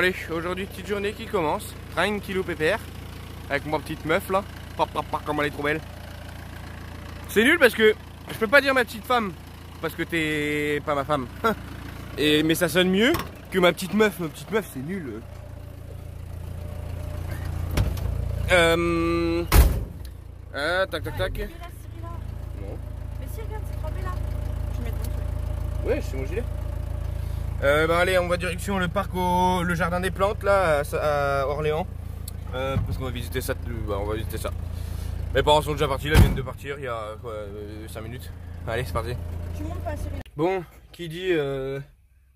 Bon allez, aujourd'hui petite journée qui commence, tranquillou pépère, avec ma petite meuf là, comme elle est trop belle. C'est nul parce que je peux pas dire ma petite femme, parce que t'es pas ma femme. Mais ça sonne mieux que ma petite meuf c'est nul. Tac tac tac. Non. Mais si, regarde, c'est trempé là. Je mets ton truc. Ouais, c'est mon gilet. Bah allez, on va direction le parc le jardin des plantes là à Orléans. Parce qu'on va visiter ça. On va visiter ça. Mes parents sont déjà partis là, ils viennent de partir il y a quoi, 5 minutes. Allez, c'est parti. Tu montes pas, Cyril. Bon, qui dit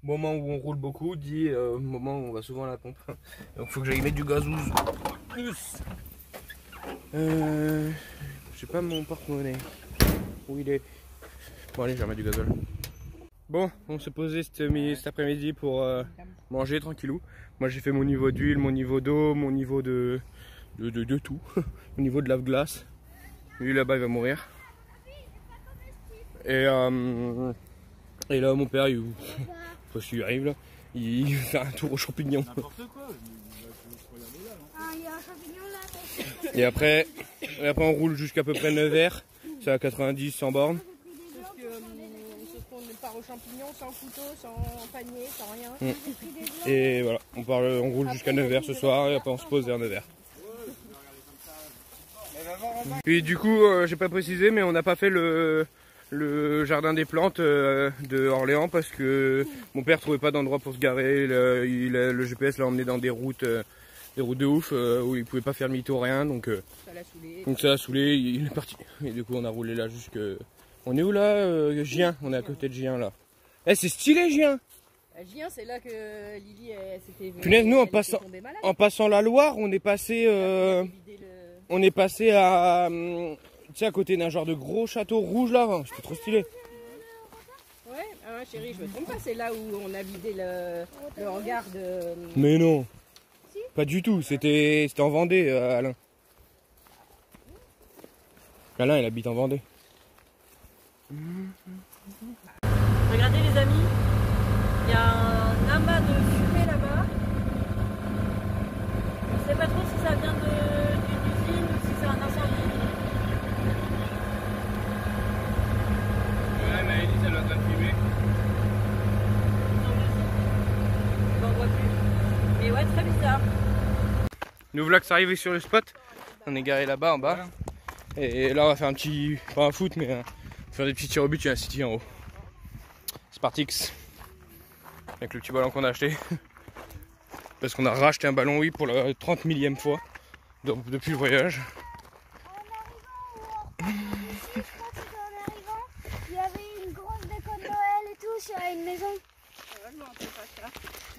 moment où on roule beaucoup, dit moment où on va souvent à la pompe. Donc faut que j'aille mettre du gazouz. J'ai pas mon porte-monnaie. Où il est? Bon allez, je vais remettre du gazole. Bon, on s'est posé cet après-midi pour manger tranquillou. Moi j'ai fait mon niveau d'huile, mon niveau d'eau, mon niveau de tout. Au niveau de lave-glace. Lui là-bas il va mourir. Et là mon père, je sais pas s'il arrive là, il fait un tour aux champignons. N'importe quoi. Ah, il y a un champignon là. Et après on roule jusqu'à peu près 9h. C'est à 90, 100 bornes. Sauf qu'on part aux champignons sans couteau, sans panier, sans rien. Et voilà, on roule jusqu'à 9h ce soir et après on se pose vers 9h. Puis du coup, j'ai pas précisé, mais on n'a pas fait le jardin des plantes de Orléans parce que mon père trouvait pas d'endroit pour se garer. Le GPS l'a emmené dans des routes de ouf où il pouvait pas faire demi-tour, rien. Donc ça l'a saoulé, il est parti. Et du coup, on a roulé là jusque. On est où là Gien, on est à côté de Gien là. Eh, c'est stylé Gien. Gien, c'est là que Lily s'était. Punaise, nous en passant la Loire, on est passé. On est passé à, tu sais, à côté d'un genre de gros château rouge là, c'était trop stylé. Ouais, ah, chérie, je me trompe pas, c'est là où on a vidé le hangar de... Mais non, Si. Pas du tout, c'était en Vendée, Alain. Alain, il habite en Vendée. Regardez les amis, il y a un amas de fumée là-bas. On sait pas trop si ça vient d'une usine ou si c'est un incendie. Ouais, mais Elise, elle est en train de fumer. On n'en voit plus. Mais ouais, très bizarre. Nous voilà que ça arrive sur le spot. On est garé là-bas en bas. Et là, on va faire un petit, pas un foot, mais faire des petits tirs au but. Il y a un city en haut. Spartix. Avec le petit ballon qu'on a acheté. Parce qu'on a racheté un ballon, oui, pour la 30 millième fois. Donc, depuis le voyage. Il y avait une grosse déco de Noël et tout sur une maison.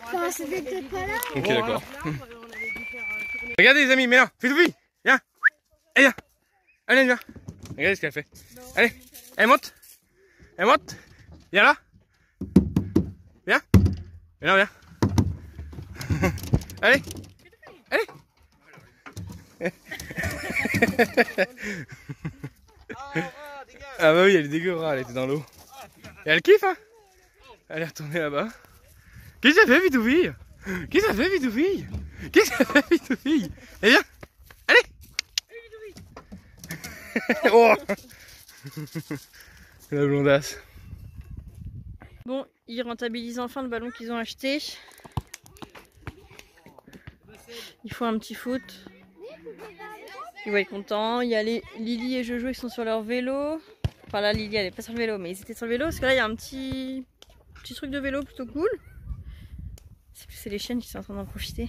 Enfin, c'était peut-être pas là. Ok, d'accord. Regardez les amis, mais là, fais tout vie. Viens. Allez, viens. Allez, viens. Regardez ce qu'elle fait. Allez, elle monte. Elle monte. Viens là. Viens. Viens là, viens. Allez. Allez. Ah bah oui, elle est dégueulasse, elle était dans l'eau. Et elle kiffe, hein. Elle est retournée là-bas. Qu'est-ce que ça fait, Vitoufille? Qu'est-ce que ça fait, Vitoufille? Qu'est-ce que ça fait, Vitoufille? Eh bien, allez. Oh. La blondasse. Bon, ils rentabilisent enfin le ballon qu'ils ont acheté. Il faut un petit foot. Ils vont être contents. Il y a Lily et Jojo qui sont sur leur vélo. Enfin là, Lily elle est pas sur le vélo, mais ils étaient sur le vélo parce que là il y a un petit truc de vélo plutôt cool. C'est les chiennes qui sont en train d'en profiter.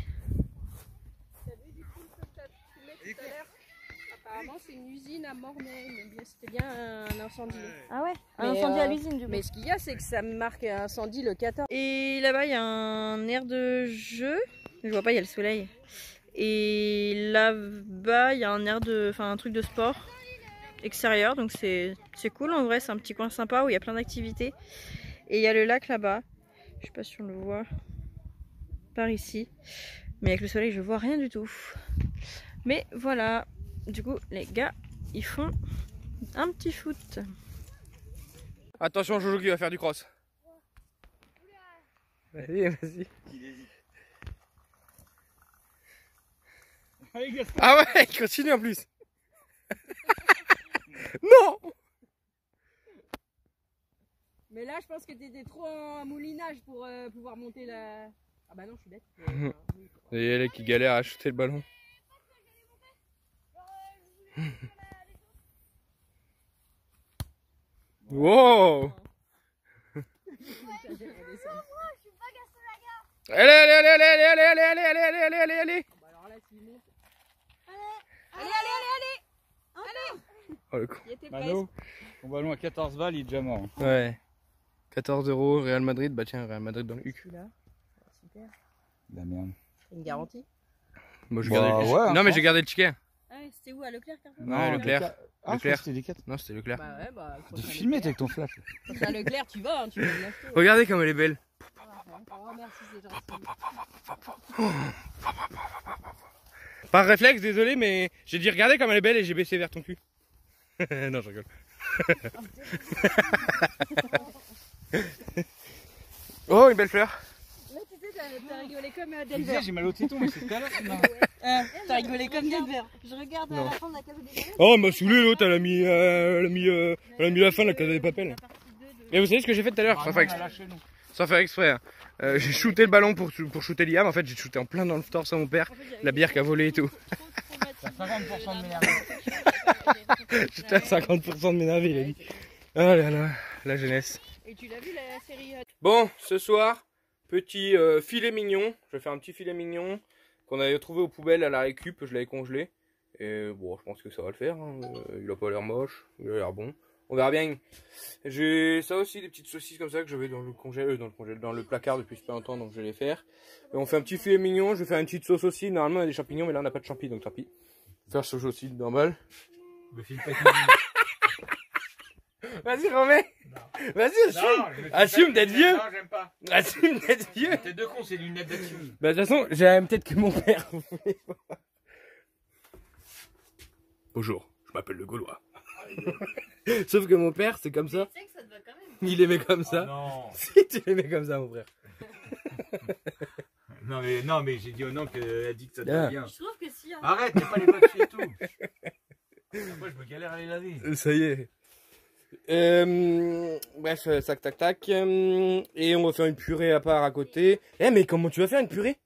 Apparemment c'est une usine à Mornay, mais c'était bien un incendie. Ah ouais. Un Incendie à l'usine du coup. Mais ce qu'il y a c'est que ça marque un incendie le 14. Et là-bas il y a un aire de jeu. Je vois pas, il y a le soleil. Et là-bas il y a un aire de, enfin un truc de sport extérieur, donc c'est cool en vrai, c'est un petit coin sympa où il y a plein d'activités. Et il y a le lac là-bas, je sais pas si on le voit par ici, mais avec le soleil je vois rien du tout. Mais voilà, du coup les gars ils font un petit foot. Attention, Jojo qui va faire du cross. Vas-y, vas-y. Allez, Gaston. Ah ouais, il continue en plus. Non. Mais là, je pense que t'étais trop en moulinage pour pouvoir monter la. Ah bah non, je suis bête. Il y a elle qui galère à shooter le ballon. Wow. Allez, allez, allez, allez, allez, allez, allez, allez, allez, allez, allez, allez, allez. Bah alors là, s'il monte. Allez, Oh le con. Il était Mano, ton ballon à 14 balles, il est déjà mort. Ouais. 14 €, Real Madrid. Bah tiens, Real Madrid dans le huc. Celui-là. Super. La merde. Une garantie. Moi je Bah, gardais le... ouais, Non mais hein. j'ai gardé le ticket. Ah ouais, c'était où à Leclerc carrément? Non, Leclerc. Ah, Leclerc. c'était des 4. Non, c'était Leclerc. Bah ouais, bah. T'es filmé avec ton flash. Prochain Leclerc, tu vas, hein, tu vas l'acheter. Regardez comme elle est belle. Oh merci, c'est gentil. Par réflexe, désolé, mais j'ai dit regardez comme elle est belle et j'ai baissé vers ton cul. Non, je rigole. Oh, une belle fleur. Là, tu sais, t'as rigolé comme Je Denver. disais, j'ai mal au téton, mais c'est tout à l'heure. T'as rigolé comme Denver. Je regarde Non. à la fin de la case des Papel. Oh, elle m'a saoulé l'autre, elle a mis la fin de la case des papels. Et vous savez ce que j'ai fait tout à l'heure sans faire exprès, sans faire exprès, hein. J'ai shooté le ballon pour shooter Liam. En fait, j'ai shooté en plein dans le torse à mon père. La bière qui a volé et tout. T'as 50% de m'énerver. J'étais à 50% de m'énerver, il a dit. Oh là là, la jeunesse. Et tu l'as vu la série Bon, ce soir, petit filet mignon. Je vais faire un petit filet mignon qu'on avait trouvé aux poubelles à la récup. Je l'avais congelé. Et bon, je pense que ça va le faire, hein. Il a pas l'air moche, il a l'air bon. On verra bien. J'ai ça aussi, des petites saucisses comme ça que j'avais dans le dans le placard depuis pas longtemps, donc je vais les faire. Et on fait un petit filet mignon. Je vais faire une petite sauce aussi. Normalement, il y a des champignons, mais là on n'a pas de champignons, donc tant pis. Faire sauce aussi normal. Vas-y, remets. Vas-y, assume. Assume d'être vieux. Non, j'aime pas. Assume d'être vieux. T'es deux cons, c'est lunettes d'action. Bah, de toute façon, j'aime peut-être que mon père. Bonjour, je m'appelle le Gaulois. Sauf que mon père, c'est comme ça. Tu sais que ça te va quand même. Il aimait comme ça. Non. Si tu l'aimais comme ça, mon frère. Non, mais j'ai dit au nom qu'elle a dit que ça te Ah. va bien. Je trouve que si. Hein. Arrête, t'es pas les papiers et tout. Moi, je me galère à les laver. Ça y est. Bref, tac, tac, tac. Et on va faire une purée à part à côté. Eh, mais comment tu vas faire une purée?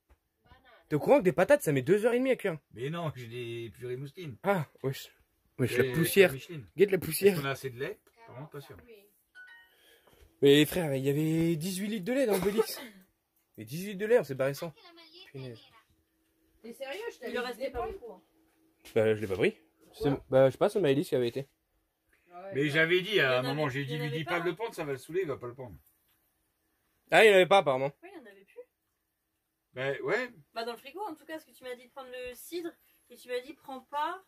T'es au courant que des patates, ça met 2h30 à cuire? Mais non, j'ai des purées mousseline. Ah, wesh. Wesh, la poussière. Guette la poussière. On a assez de lait? Vraiment pas sûr. Mais frère, il y avait 18 litres de lait dans le Bélix. Et 18 litres de lait, on s'est barré sans. Punaise. T'es sérieux? Je Il lui t'avais restait pas beaucoup. Hein. Bah, je l'ai pas pris. Bah, je sais pas, c'est Maëlys qui avait été. Mais j'avais dit à un Il y en moment, avait- j'ai dit, il y en lui avait dis pas, pas de le hein. prendre, ça va le saouler, il va pas le prendre. Ah, il n'y en avait pas apparemment. Ouais, il y en avait plus. Ben ouais, Bah dans le frigo en tout cas, parce que tu m'as dit de prendre le cidre et tu m'as dit prends pas.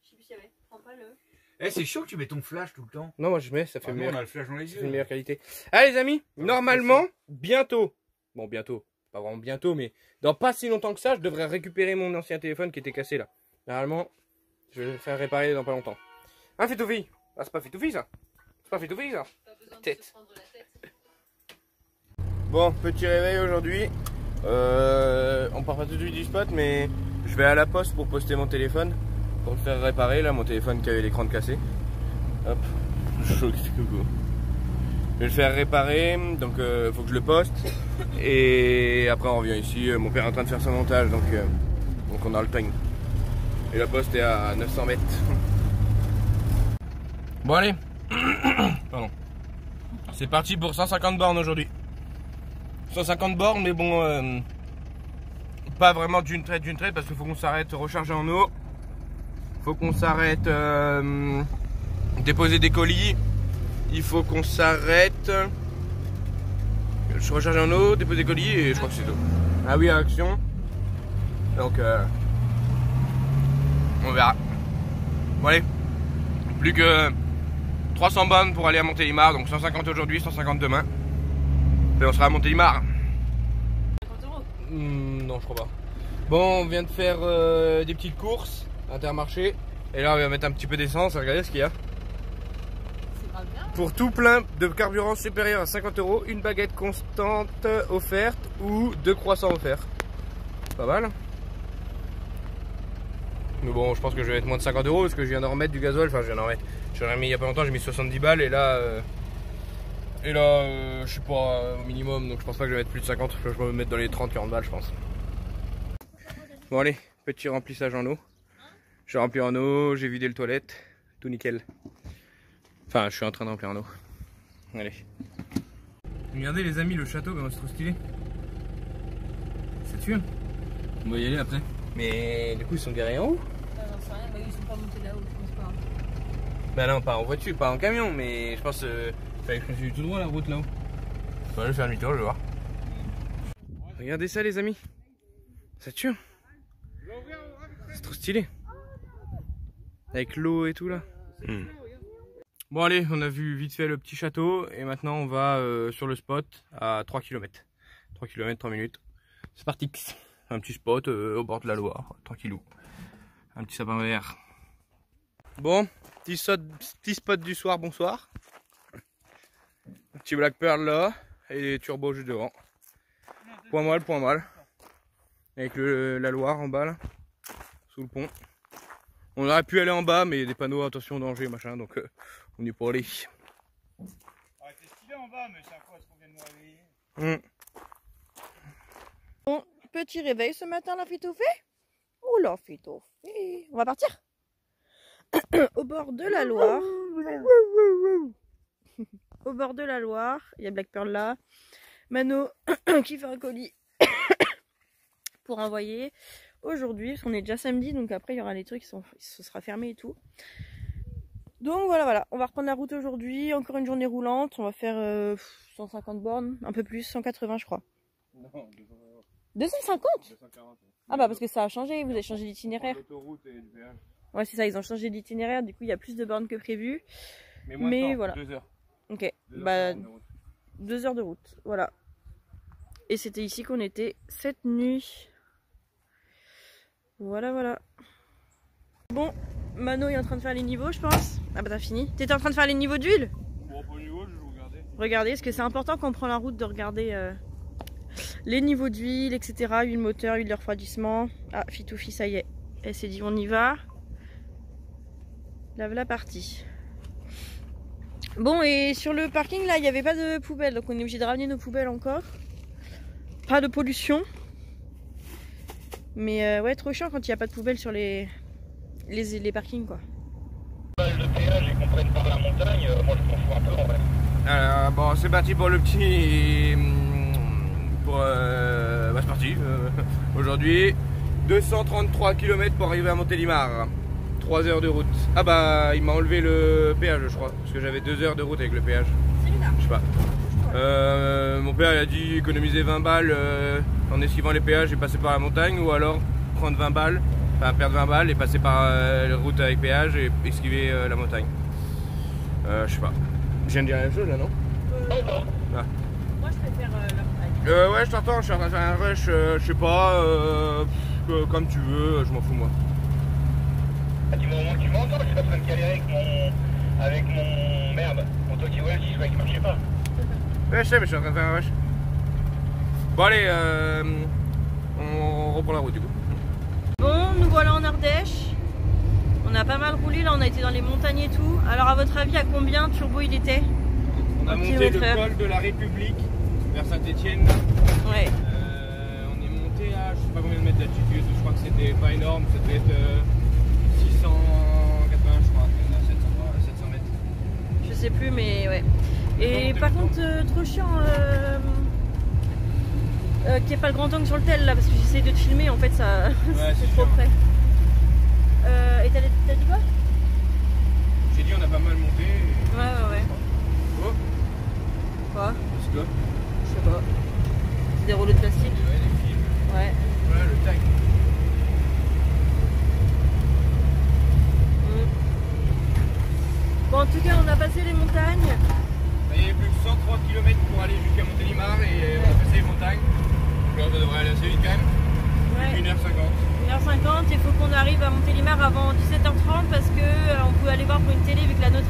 Je sais plus s'il y avait. Prends pas le. eh, c'est chaud que tu mets ton flash tout le temps. Non, moi je mets, ça fait, Ah, nous, meilleur, on a le flash dans les ça yeux. fait une meilleure qualité. Ah, les amis, Ouais, normalement, bientôt. Bon, bientôt. Pas vraiment bientôt, mais dans pas si longtemps que ça, je devrais récupérer mon ancien téléphone qui était cassé là. Normalement, je vais le faire réparer dans pas longtemps. Ah, Fetoufi. Ah, c'est pas Fetoufi ça. C'est pas Fetoufi ça. Pas besoin de Tête. se prendre la tête. Bon, petit réveil aujourd'hui. On part pas tout de suite du spot, mais je vais à la poste pour poster mon téléphone. Pour le faire réparer, là, mon téléphone qui avait l'écran cassé. Hop, chaud, coucou. Je vais le faire réparer, donc faut que je le poste. Et après on revient ici, mon père est en train de faire son montage, donc on a le time. Et la poste est à 900 mètres. Bon allez, pardon. C'est parti pour 150 bornes aujourd'hui. 150 bornes, mais bon, pas vraiment d'une traite, parce qu'il faut qu'on s'arrête recharger en eau. Faut qu'on s'arrête déposer des colis. Il faut qu'on s'arrête recharger en eau, déposer des colis et je crois que c'est tout. Ah oui, action. Donc on verra. Bon allez, plus que 300 bornes pour aller à Montélimar, donc 150 aujourd'hui, 150 demain. Et on sera à Montélimar. 50 €. Non, je crois pas. Bon, on vient de faire des petites courses Intermarché. Et là, on va mettre un petit peu d'essence. Regardez ce qu'il y a. C'est grave bien. Pour tout plein de carburant supérieur à 50 €, une baguette constante offerte ou 2 croissants offerts. Pas mal. Mais bon, je pense que je vais mettre moins de 50 € parce que je viens d'en remettre du gasoil. Enfin, je viens d'en remettre. J'en ai remis il y a pas longtemps, j'ai mis 70 balles et là, je suis pas au minimum donc je pense pas que je vais mettre plus de 50. Je vais me mettre dans les 30-40 balles, je pense. Bon, allez, petit remplissage en eau. J'ai rempli en eau, j'ai vidé le toilette, tout nickel. Enfin, je suis en train de remplir en eau. Allez. Regardez les amis, le château, comment c'est trop stylé. C'est sûr. On va y aller après. Mais du coup, ils sont garés en haut? J'en sais rien, bah ils sont pas montés là-haut, je pense pas. Bah non, pas en voiture, pas en camion, mais je pense fallait que je continue tout droit la route là-haut. Bon, je vais faire demi-tour, je vais voir. Regardez ça les amis. Ça tue. C'est trop stylé. Avec l'eau et tout là. Bon allez, on a vu vite fait le petit château et maintenant on va sur le spot à 3 km. 3 km, 3 minutes. C'est parti. Un petit spot au bord de la Loire, tranquillou. Un petit sapin vert. Bon, petit spot du soir, bonsoir. Un petit Black Pearl là et les turbos juste devant. Point mal. Avec la Loire en bas là, sous le pont. On aurait pu aller en bas, mais il y a des panneaux attention danger machin, donc on n'y est pas allé. Ah, c'est stylé en bas, mais c'est à quoi est-ce qu'on vient de me réveiller? Bon, petit réveil ce matin, la fitoufée. Oh la fitoufée. On va partir au bord de la Loire. Au bord de la Loire, il y a Black Pearl là. Mano qui fait un colis pour envoyer aujourd'hui, parce qu'on est déjà samedi, donc après il y aura des trucs ce sera fermé et tout. Donc voilà, on va reprendre la route aujourd'hui, encore une journée roulante, on va faire 150 bornes, un peu plus, 180 je crois. Non, 250 240. Ah bah parce que ça a changé, vous avez changé d'itinéraire. L'autoroute et le péage. Ouais c'est ça, ils ont changé d'itinéraire, du coup il y a plus de bornes que prévu. Mais moins de temps, voilà. 2 heures. Ok, 2 heures bah de route. 2 heures de route, voilà. Et c'était ici qu'on était cette nuit. Voilà. Bon, Mano est en train de faire les niveaux je pense. Ah bah t'as fini. T'étais en train de faire les niveaux d'huile? Bon, pas au niveau, je vais regarder. Regardez, parce que c'est important quand on prend la route de regarder les niveaux d'huile, etc. Huile moteur, huile de refroidissement. Ah, Fitoufi, ça y est. Elle s'est dit on y va. La partie. Bon, et sur le parking là, il n'y avait pas de poubelle, donc on est obligé de ramener nos poubelles encore. Pas de pollution. Mais ouais, trop chiant quand il n'y a pas de poubelle sur les parkings quoi. Le péage et qu'on prenne par la montagne, moi je m'en fous un peu en vrai. Bon, c'est parti pour le petit. C'est parti. Aujourd'hui, 233 km pour arriver à Montélimar. 3 heures de route. Ah bah, il m'a enlevé le péage, je crois. Parce que j'avais 2 heures de route avec le péage. Je sais pas. Mon père il a dit économiser 20 balles en esquivant les péages et passer par la montagne, ou alors prendre 20 balles, enfin perdre 20 balles et passer par la route avec péage et esquiver la montagne. Je sais pas. Je viens de dire la même chose là, non? Ah. Moi je préfère leur taille. Ouais, je t'entends, je suis en train de faire un rush, je sais pas, comme tu veux, je m'en fous moi. Du moment que tu m'entends, je suis en train de galérer avec mon merde, mon Tokyo Well si je vois qu'il marchait pas. Ouais, je sais, mais je suis en train de faire un rush. Bon, allez, on reprend la route du coup. Bon, nous voilà en Ardèche. On a pas mal roulé, là on a été dans les montagnes et tout. Alors à votre avis, à combien turbo il était? On a monté le col de la République vers Saint-Etienne. Ouais. On est monté à je sais pas combien de mètres d'altitude, je crois que c'était pas énorme, ça devait être 680 je crois, 700 mètres. Je sais plus mais ouais. Et par contre trop chiant qu'il n'y ait pas le grand angle sur le tel là parce que j'essaie de te filmer en fait ça Ouais, c'est trop près. Et t'as dit quoi? J'ai dit on a pas mal monté. Ouais. Oh, Quoi? let's go. Je sais pas. C'est des rouleaux de plastique. Ouais, les fils. Ouais. Voilà le tag. Bon en tout cas on a passé les montagnes. Il y avait plus que 103 km pour aller jusqu'à Montélimar et on a passé les montagnes. Donc ça devrait aller assez vite quand même. Ouais. 1h50. 1h50, il faut qu'on arrive à Montélimar avant 17h30 parce que on peut aller voir pour une télé vu que la nôtre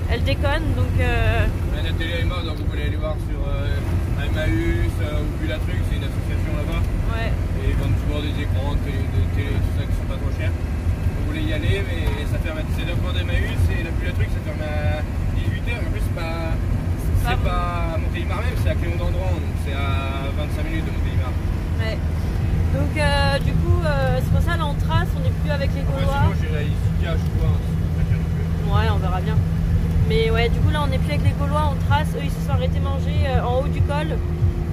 elle déconne donc La télé est morte, donc vous pouvez aller voir sur Emmaüs ou puis la truc, c'est une association là-bas. ouais. Et ils vendent souvent des écrans, des télé, tout ça qui sont pas trop chers. c'est à Cléon d'Andran, donc c'est à 25 minutes de Montélimar. Ouais. Donc du coup, c'est pour ça là on trace, on n'est plus avec les Gaulois. Sinon j'irai ici à Chouin, Ouais, on verra bien. Mais ouais, du coup là on n'est plus avec les Gaulois, on trace. Eux ils se sont arrêtés manger en haut du col.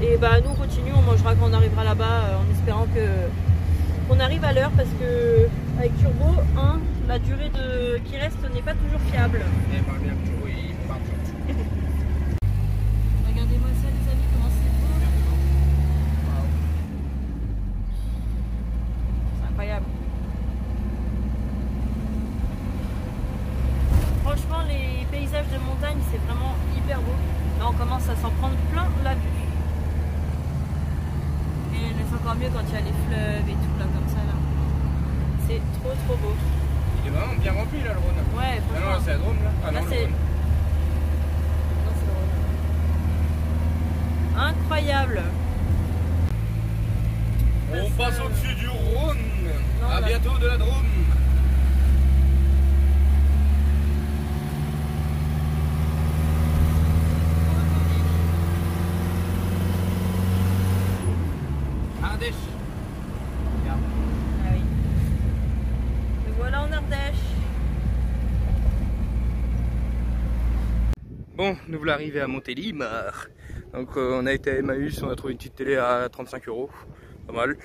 Et bah nous on continue, on mangera quand on arrivera là-bas en espérant qu'on arrive à l'heure parce que avec Turbo, la durée qui reste n'est pas toujours fiable. Et parle bien Turbo, il part. Regardez-moi ça les amis, comment c'est beau. C'est incroyable. Franchement les paysages de montagne c'est vraiment hyper beau. Là on commence à s'en prendre plein la vue. Et c'est encore mieux quand il y a les fleuves et tout là comme ça là. C'est trop beau. Il est vraiment bien rempli là le Rhône. Ouais, Ah non, c'est la Drôme là. Ah là non, c'est... le Rhône. Non, c'est le Rhône. Incroyable. On passe au-dessus du Rhône. Non, à là. bientôt de la Drôme. Ardèche. Regarde. Ah oui. Et voilà en Ardèche. Bon, nous voilà arrivés à Montélimar. Donc on a été à Emmaüs, on a trouvé une petite télé à 35 €, pas mal.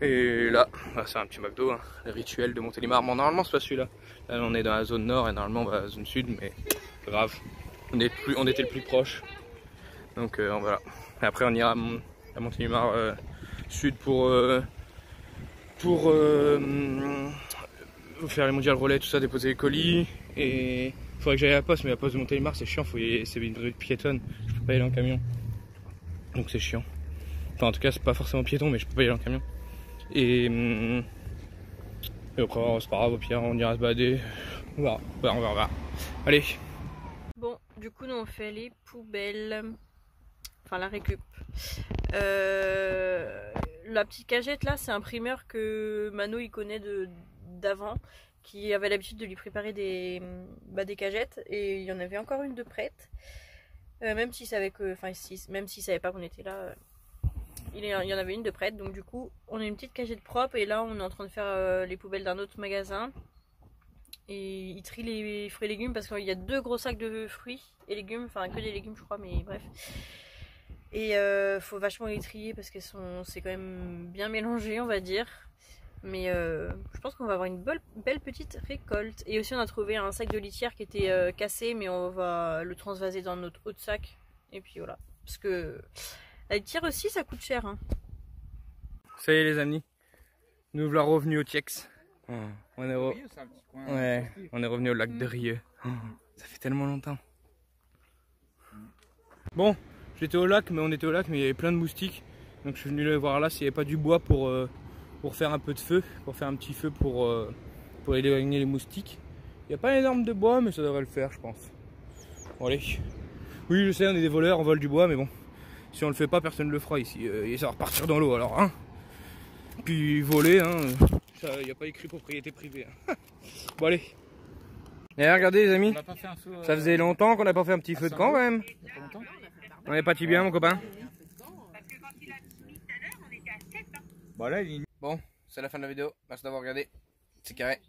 Et là, c'est un petit McDo, hein, le rituel de Montélimar. Bon, normalement c'est pas celui-là. Là on est dans la zone nord et normalement on va dans la zone sud, mais pas grave. On était le plus proche. Donc voilà. Et après on ira à Montélimar sud pour faire les mondiales relais, tout ça, déposer les colis. Et il faudrait que j'aille à la poste, mais la poste de Montélimar c'est chiant, c'est une rue piétonne, je peux pas y aller en camion. Donc c'est chiant. Enfin en tout cas c'est pas forcément piéton, mais je peux pas y aller en camion. Et après c'est pas grave, au pire on ira se balader. On verra. Allez. Bon, du coup nous on fait les poubelles. Enfin la récup. La petite cagette là c'est un primeur que Mano il connaît d'avant, qui avait l'habitude de lui préparer des cagettes, et il y en avait encore une de prête, même s'il savait même s'il savait pas qu'on était là, il y en avait une de prête. Donc du coup on a une petite cagette propre, et là on est en train de faire les poubelles d'un autre magasin, et il trie les fruits et légumes parce qu'il y a 2 gros sacs de fruits et légumes, enfin que des légumes je crois, mais bref. Et faut vachement les trier parce que c'est quand même bien mélangé on va dire. Mais je pense qu'on va avoir une belle petite récolte. Et aussi on a trouvé un sac de litière qui était cassé, mais on va le transvaser dans notre autre sac. Et puis voilà. Parce que la litière aussi ça coûte cher. Hein. Ça y est les amis, nous voilà revenus au Tiex. On est revenu au lac de Rieux. Ça fait tellement longtemps. Bon, j'étais au lac, mais il y avait plein de moustiques. Donc je suis venu le voir là s'il n'y avait pas du bois pour faire un peu de feu, pour faire un petit feu pour éloigner les moustiques. Il n'y a pas énorme de bois, mais ça devrait le faire, je pense. Bon, allez. Oui, je sais, on est des voleurs, on vole du bois, mais bon, si on le fait pas, personne ne le fera ici. Et ça va repartir dans l'eau, alors, hein. Puis voler, hein, il n'y a pas écrit propriété privée. Hein. Bon, allez. Et regardez, les amis, ça faisait longtemps qu'on n'a pas fait un petit feu de camp, quand même. On est parti bien, mon copain. Bon, c'est la fin de la vidéo. Merci d'avoir regardé. C'est carré.